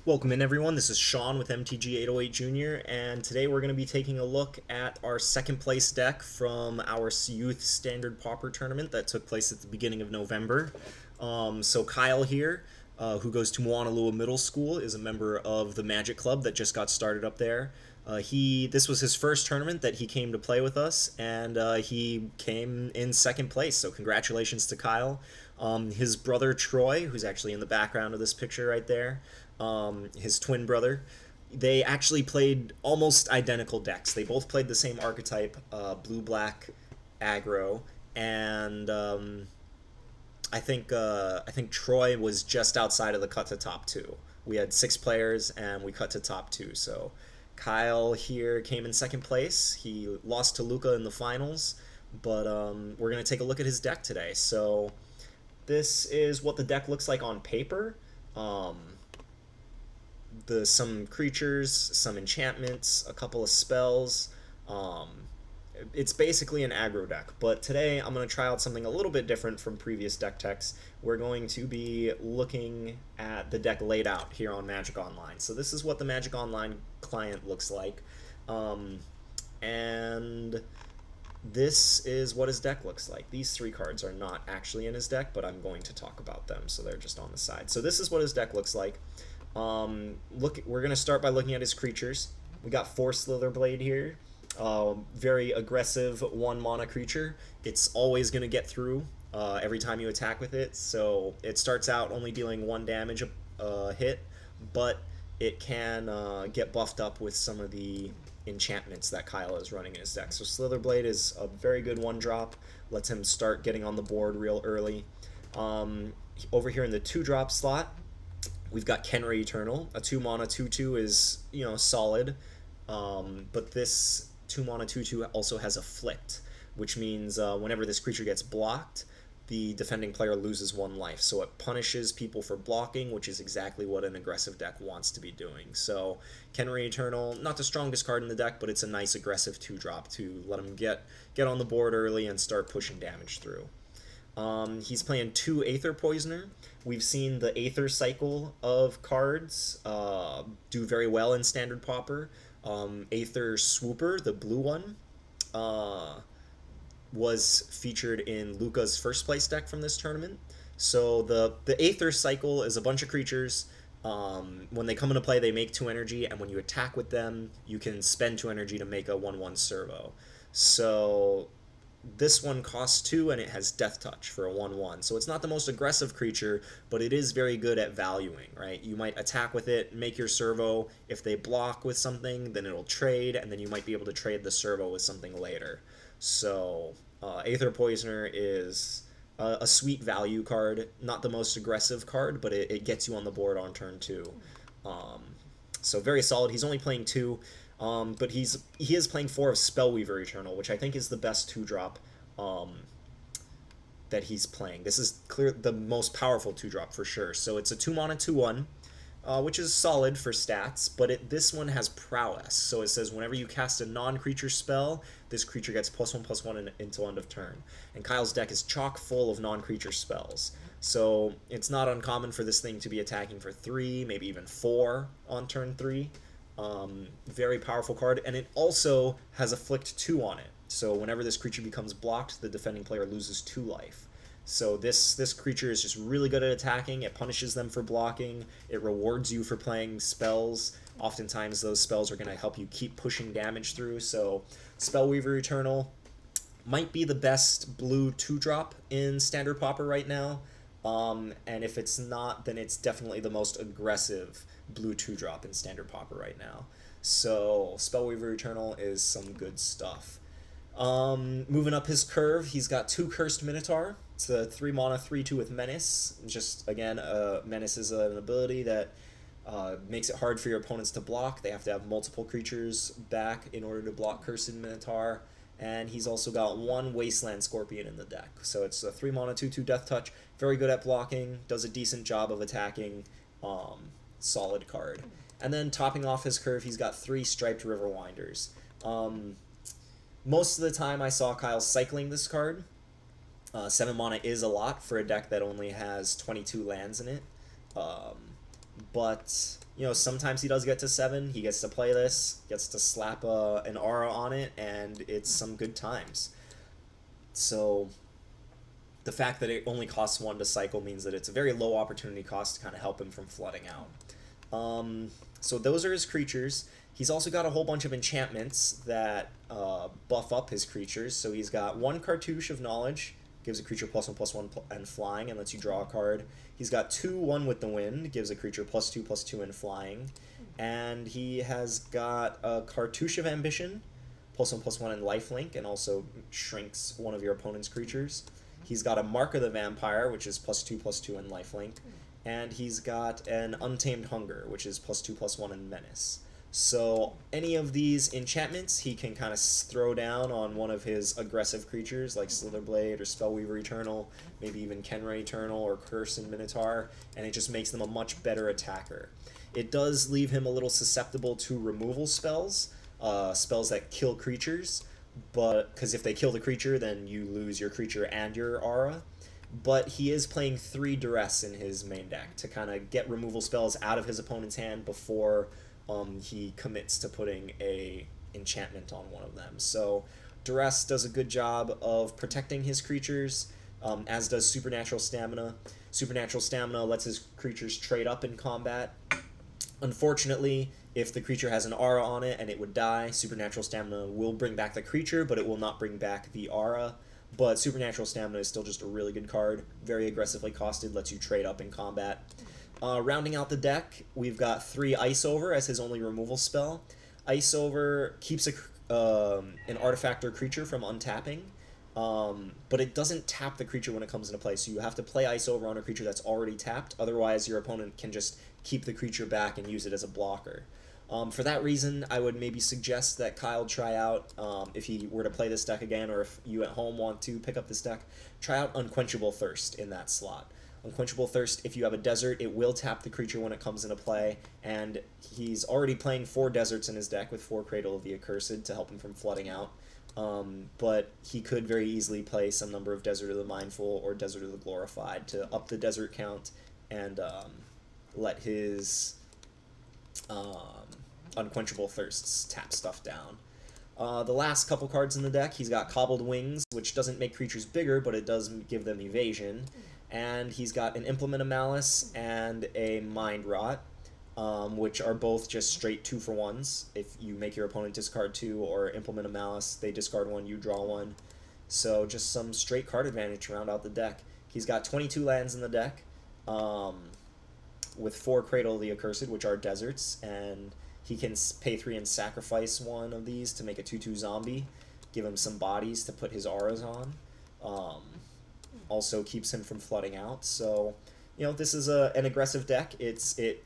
Welcome in everyone, this is Sean with MTG808 Jr. and today we're going to be taking a look at our second place deck from our Youth Standard Pauper Tournament that took place at the beginning of November. So Kyle here, who goes to Moanalua Middle School, is a member of the Magic Club that just got started up there. This was his first tournament that he came to play with us, and he came in second place, so congratulations to Kyle. His brother Troy, who's actually in the background of this picture right there, his twin brother, they actually played almost identical decks. They both played the same archetype, Blue Black Aggro, and I think Troy was just outside of the cut to top two. We had 6 players and we cut to top 2. So Kyle here came in second place. He lost to Luca in the finals, but we're gonna take a look at his deck today. So this is what the deck looks like on paper. Some creatures, some enchantments, a couple of spells. It's basically an aggro deck, but today I'm going to try out something a little bit different from previous deck techs. We're going to be looking at the deck laid out here on Magic Online. So this is what the Magic Online client looks like, and this is what his deck looks like. These 3 cards are not actually in his deck, but I'm going to talk about them, so they're just on the side. So this is what his deck looks like. We're going to start by looking at his creatures. We got 4 Slitherblade here. Very aggressive 1 mana creature. It's always going to get through every time you attack with it. So it starts out only dealing 1 damage a hit, but it can get buffed up with some of the enchantments that Kyle is running in his deck. So Slitherblade is a very good 1-drop. Lets him start getting on the board real early. Over here in the 2-drop slot, we've got Kenry Eternal. A 2 mana 2/2 is, solid, but this 2 mana 2/2 also has Afflict, which means whenever this creature gets blocked, the defending player loses 1 life. So it punishes people for blocking, which is exactly what an aggressive deck wants to be doing. So Kenry Eternal, not the strongest card in the deck, but it's a nice aggressive 2-drop to let him get on the board early and start pushing damage through. He's playing 2 Aether Poisoner. We've seen the Aether cycle of cards do very well in Standard Pauper. Aether Swooper, the blue one, was featured in Luca's first place deck from this tournament. So the Aether cycle is a bunch of creatures. When they come into play, they make 2 energy, and when you attack with them, you can spend 2 energy to make a 1/1 servo. So this one costs 2 and it has Death Touch for a 1/1. So it's not the most aggressive creature, but it is very good at valuing, right? You might attack with it, make your servo. If they block with something, then it'll trade, and then you might be able to trade the servo with something later. So Aether Poisoner is a sweet value card. Not the most aggressive card, but it gets you on the board on turn 2. So very solid. He's only playing 2. But he is playing 4 of Spellweaver Eternal, which I think is the best 2-drop that he's playing. This is the most powerful 2-drop for sure. So it's a 2 mana 2/1, which is solid for stats, but this one has Prowess. So it says whenever you cast a non-creature spell, this creature gets +1/+1 until end of turn. And Kyle's deck is chock full of non-creature spells. So it's not uncommon for this thing to be attacking for 3, maybe even 4 on turn 3. Very powerful card, and it also has Afflict 2 on it. So whenever this creature becomes blocked, the defending player loses 2 life. So this creature is just really good at attacking. It punishes them for blocking. It rewards you for playing spells. Oftentimes those spells are going to help you keep pushing damage through. So Spellweaver Eternal might be the best blue 2-drop in Standard Pauper right now. And if it's not, then it's definitely the most aggressive blue 2-drop in Standard Pauper right now. So Spellweaver Eternal is some good stuff. Moving up his curve, he's got 2 Cursed Minotaur. It's a 3 mana 3/2 with Menace. Just again, Menace is an ability that makes it hard for your opponents to block. They have to have multiple creatures back in order to block Cursed Minotaur. And he's also got 1 Wasteland Scorpion in the deck. So it's a 3 mana 2/2 Death Touch. Very good at blocking. Does a decent job of attacking. Solid card. And then topping off his curve, he's got 3 Striped Riverwinders. Most of the time I saw Kyle cycling this card. 7 mana is a lot for a deck that only has 22 lands in it. But you know, sometimes he does get to 7. He gets to play this, gets to slap an aura on it, and it's some good times. So the fact that it only costs 1 to cycle means that it's a very low opportunity cost to kind of help him from flooding out. So those are his creatures. He's also got a whole bunch of enchantments that buff up his creatures. So he's got 1 Cartouche of Knowledge, gives a creature +1/+1 and flying, and lets you draw a card. He's got 2 1 with the Wind, gives a creature +2/+2 and flying. And he has got a Cartouche of Ambition, +1/+1 and lifelink, and also shrinks one of your opponent's creatures. He's got a Mark of the Vampire, which is +2/+2 and lifelink. And he's got an Untamed Hunger, which is +2/+1 and menace. So any of these enchantments he can kind of throw down on one of his aggressive creatures like Slitherblade or Spellweaver Eternal, maybe even Kenra Eternal or Curse and Minotaur, and it just makes them a much better attacker. It does leave him a little susceptible to removal spells, spells that kill creatures, but because if they kill the creature, then you lose your creature and your aura. But he is playing 3 duress in his main deck to kind of get removal spells out of his opponent's hand before he commits to putting a enchantment on one of them. So duress does a good job of protecting his creatures, as does supernatural stamina. Supernatural stamina lets his creatures trade up in combat. Unfortunately, if the creature has an aura on it and it would die, supernatural stamina will bring back the creature, but it will not bring back the aura. But supernatural stamina is still just a really good card, very aggressively costed, lets you trade up in combat. Rounding out the deck, we've got 3 Ice Over as his only removal spell. Ice Over keeps an artifact or creature from untapping, but it doesn't tap the creature when it comes into play, so you have to play Ice Over on a creature that's already tapped, otherwise your opponent can just keep the creature back and use it as a blocker. For that reason, I would maybe suggest that Kyle try out, if he were to play this deck again, or if you at home want to pick up this deck, try out Unquenchable Thirst in that slot. Unquenchable Thirst, if you have a desert, it will tap the creature when it comes into play, and he's already playing 4 deserts in his deck with 4 Cradle of the Accursed to help him from flooding out. But he could very easily play some number of Desert of the Mindful or Desert of the Glorified to up the desert count and let his Unquenchable Thirsts tap stuff down. The last couple cards in the deck, he's got Cobbled Wings, which doesn't make creatures bigger, but it does give them evasion. And he's got an Implement of Malice and a Mind Rot, which are both just straight 2-for-1s. If you make your opponent discard 2 or Implement of Malice, they discard 1, you draw 1. So just some straight card advantage to round out the deck. He's got 22 lands in the deck, with 4 Cradle of the Accursed, which are deserts, and he can pay 3 and sacrifice one of these to make a 2/2 zombie, give him some bodies to put his auras on. Also keeps him from flooding out. So, you know, this is an aggressive deck. It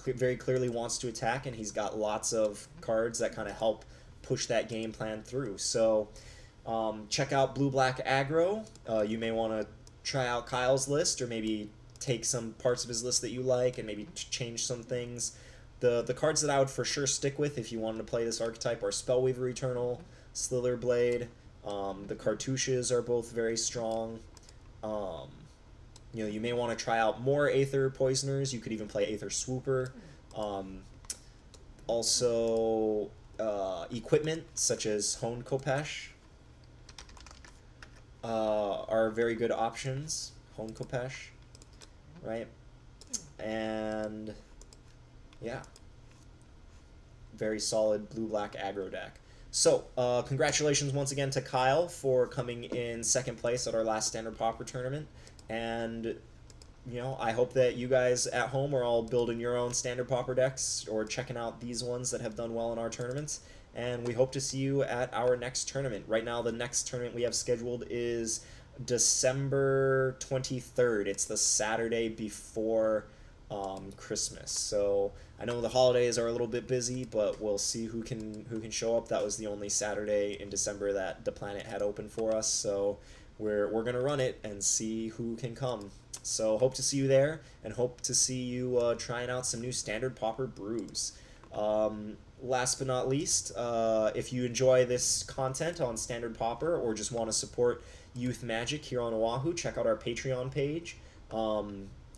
very clearly wants to attack, and he's got lots of cards that kind of help push that game plan through. So, check out Blue Black Aggro. You may want to try out Kyle's list, or maybe take some parts of his list that you like and maybe change some things. The cards that I would for sure stick with if you wanted to play this archetype are Spellweaver Eternal, Slitherblade. The cartouches are both very strong. You know, you may want to try out more Aether Poisoners. You could even play Aether Swooper. Also, equipment such as Hone Kopesh are very good options. Hone Kopesh, right? And yeah, very solid Blue-Black aggro deck. So, congratulations once again to Kyle for coming in 2nd place at our last Standard Pauper Tournament. And, you know, I hope that you guys at home are all building your own Standard Pauper decks or checking out these ones that have done well in our tournaments. And we hope to see you at our next tournament. Right now, the next tournament we have scheduled is December 23rd. It's the Saturday before Christmas. So I know the holidays are a little bit busy, but we'll see who can show up. That was the only Saturday in December that the planet had open for us, so we're gonna run it and see who can come. So hope to see you there, and hope to see you trying out some new Standard Pauper brews. Last but not least, if you enjoy this content on Standard Pauper or just want to support Youth Magic here on Oahu, check out our Patreon page.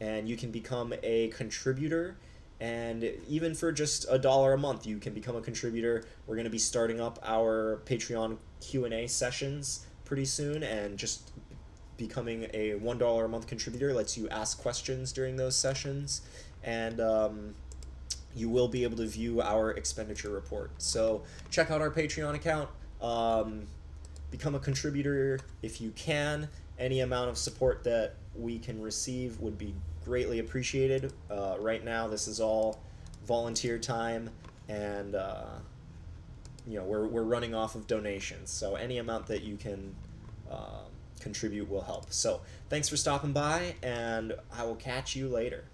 And you can become a contributor And even for just $1 a month, you can become a contributor. We're going to be starting up our Patreon Q&A sessions pretty soon, and just becoming a $1 a month contributor lets you ask questions during those sessions, and you will be able to view our expenditure report. So check out our Patreon account. Become a contributor if you can. Any amount of support that we can receive would be greatly appreciated. Right now, this is all volunteer time, and we're running off of donations. So any amount that you can contribute will help. So thanks for stopping by, and I will catch you later.